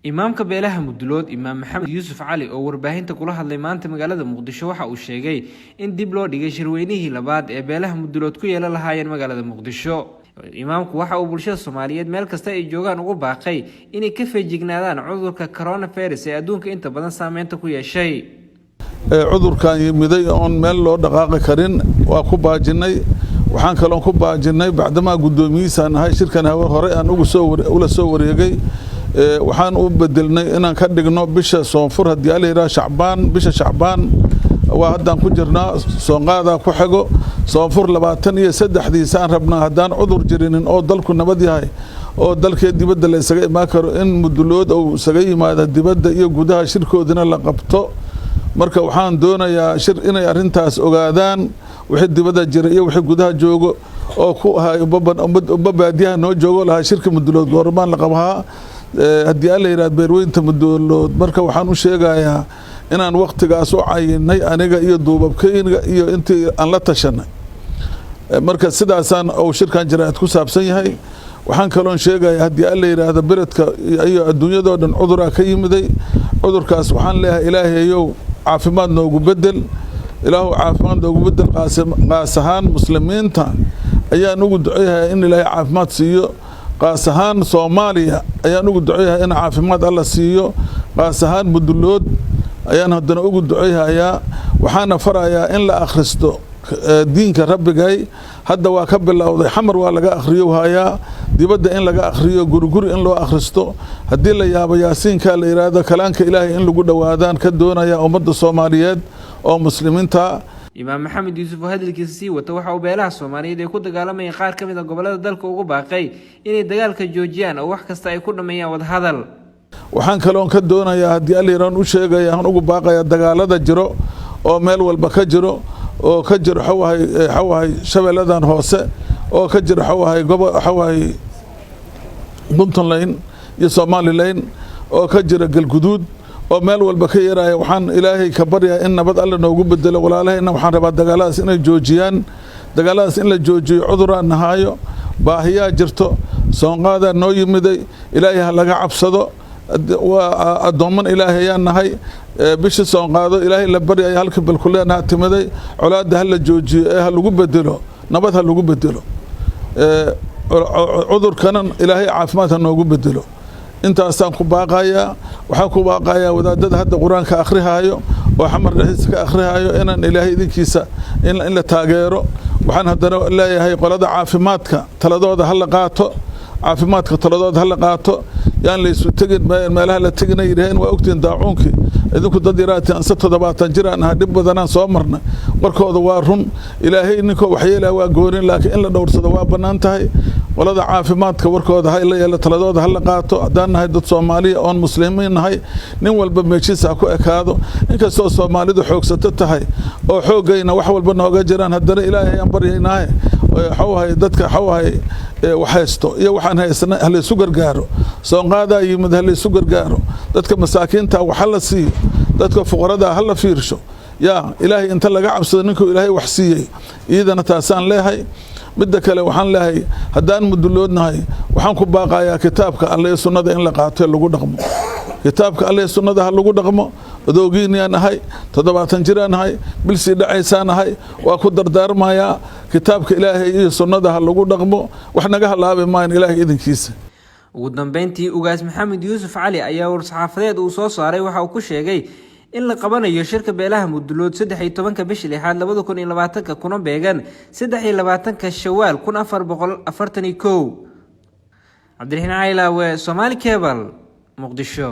imaamka beelaha Mudulood Imaam Maxamed Yuusuf Cali oo warbaahinta kula hadlay maanta magaalada Muqdisho waxa uu sheegay in dib loo dhigay shirweynihii labaad ee beelaha Mudulood ku yeelan lahaayeen magaalada Muqdisho. imaamku waxa uu bulshada Soomaaliyeed meel kasta ay joogaan ugu baaqay inay ka feejignaadaan cudurka coronavirus ee adduunka inta badan saameynta ku yeeshay. cudurkan yimiday oon meel loo dhaqaaqi karin waa ku baajinay waxaan kale ku baajinay bacdama gudoomiyihiisa nahay shirkan hore aan ugu soo wareegay waxaan u bedelnay inaan ka dhigno bisha soonfur hadii la yiraahdo Shacbaan bisha Shacbaan waa haddaan ku jirnaa soonqaada ku xigo soonfur 23 aan rabnaa haddaan cudur jirinin oo dalku nabad yahay oo dalka dibadda la isaga imaan karo in Mudulood oo isaga yimaado dibadda iyo gudaha shirkoodina la qabto. marka waxaan doonayaa shir inay arintaas ogaadaan wixii dibadda jira iyo wixii gudaha joogo oo ku ahay babaadiyaha noo joogo laha shirka Mudulood goormaan la qabaha hadii la yiraahdo beerweynta Mudulood. marka waxaan u sheegayaa inaan waqtigaas u caynay aniga iyo duubabkayga iyo intii aan la tashanay marka sidaasaan oo shirkan jiraad ku saabsan yahay. waxaan kaloon sheegayaa hadii la yiraahdo beledka iyo adduunyada dhan cudurka ka yimiday cudurkaas waxaan leeyahay ilaahayow caafimaad noogu bedel ilaahu caafimaad noogu bedel qaas ahaan muslimiinta ayaan ugu duceeyaa in ilaahay caafimaad siiyo qaas ahaan Soomaaliya ayaan ugu duceeyaa in caafimaad Allah siiyo qaas ahaan Mudulood ayaan haddana ugu duceeyaa waxaana farayaa in la akhristo diinka rabbigay hadda waa ka bilowday xamar waa laga akhriyo hayaa dibadda in laga akhriyo gurgur in loo akhristo hadii la yaabo yaasiinka la yiraahdo kalaanka ilaahay in lagu dhawaadaan ka doonaya ummadda Soomaaliyeed oo muslimiinta. Imaam Maxamed Yuusuf oo hadalkiisa sii wata waxa uu beelaha Soomaaliyeed ay ku dagaalamayeen qaar ka mid ah gobolada dalka ugu baaqay inay dagaalka joojiyaan oo wax kasta ay ku dhameeyaan wada hadal. waxaan kaloon ka doonayaa hadii Aliiraan u sheegay aan ugu baaqaya dagaalada jiro oo meel walba ka jiro oo ka jiro xawahay shabeeladan hoose oo ka jiro xawahay Puntland iyo Somaliland oo ka jiro Galguduud oo meel walba ka yeeraya waxaan ilaahay ka baryaa in nabad alla noogu bedelo walaalahayna waxaan rabaa dagaaladaas inay joojiyaan dagaaladaas in la joojiyo cuduraan nahaayo baahiyaa jirto soonqaada noo yimiday ilaahay laga cabsado waa adooman ilaahay ayaan nahay bisha soonqaado ilaahay la baryayo halka balkuleena timiday colaada hal la joojiyo ee lagu bedelo nabad hal lagu bedelo cudurkan ilaahay caafimaad noogu bedelo. intaasaan ku baaqayaa waxaan ku baaqayaa wadaadada hadda quraanka akhrihayo oo xamar dhaxis ka akhrihayo inaan ilaahay idinkiisa in la taageero. waxaan haddana leeyahay qolada caafimaadka taladooda hal la qaato caafimaadka taladooda hal la qaato yaan la isu tagin meelaha la taginay yiraahdeen waa ogtiin daacuunki idinku dad yaraatay 70 jiraan ah dib badanaan soo marna markooda waa run ilaahay ninka waxyeelaa waa goorin laakiin in la dhowrsado waa banaan tahay. qolada caafimaadka warkooda hay la yeelo taladooda hal la qaato haddaan nahay dad Soomaaliya oo muslimiin nahay nin walba meeshiisa ku ekaado inkastoo Soomaalidu xoogsato tahay oo xoogayna wax walba nooga jiraan haddana ilaahay aan baryaynaa xawahay dadka xawahay waxaysto iyo waxaan haysana hal isu gargaaro soonqaada yimid hal isu gargaaro dadka masaakiinta waxa la siiyo dadka fuqarada hal la fiirsho yaa ilaahay inta laga cabsado ninka ilaahay wax siiyay iyadana taasaan leeyahay. midda kale waxaan leeyahay haddaan Muduloodnahay waxaan ku baaqayaa kitaabka Alle iyo sunnada in la qaato lagu dhaqmo kitaabka Alle iyo sunnada lagu dhaqmo adoogiinahay 70 jiraanahay bilsi dhacaysanahay waa ku dardaarmayaa kitaabka Ilaahay iyo sunnada lagu dhaqmo wax naga halaabay maan Ilaahay idinkiisa. ugu dambeyntii ugaas Maxamed Yuusuf Cali ayaa war-saxaafadeed uu soo saaray waxa uu ku sheegay in la qabanayo shirka beelaha Mudulood 13 bisha 6 2020 kuna beegan 23 Shawaal 1441. Cabdiraxiin Caylaawe, Somali Cable, Muqdisho.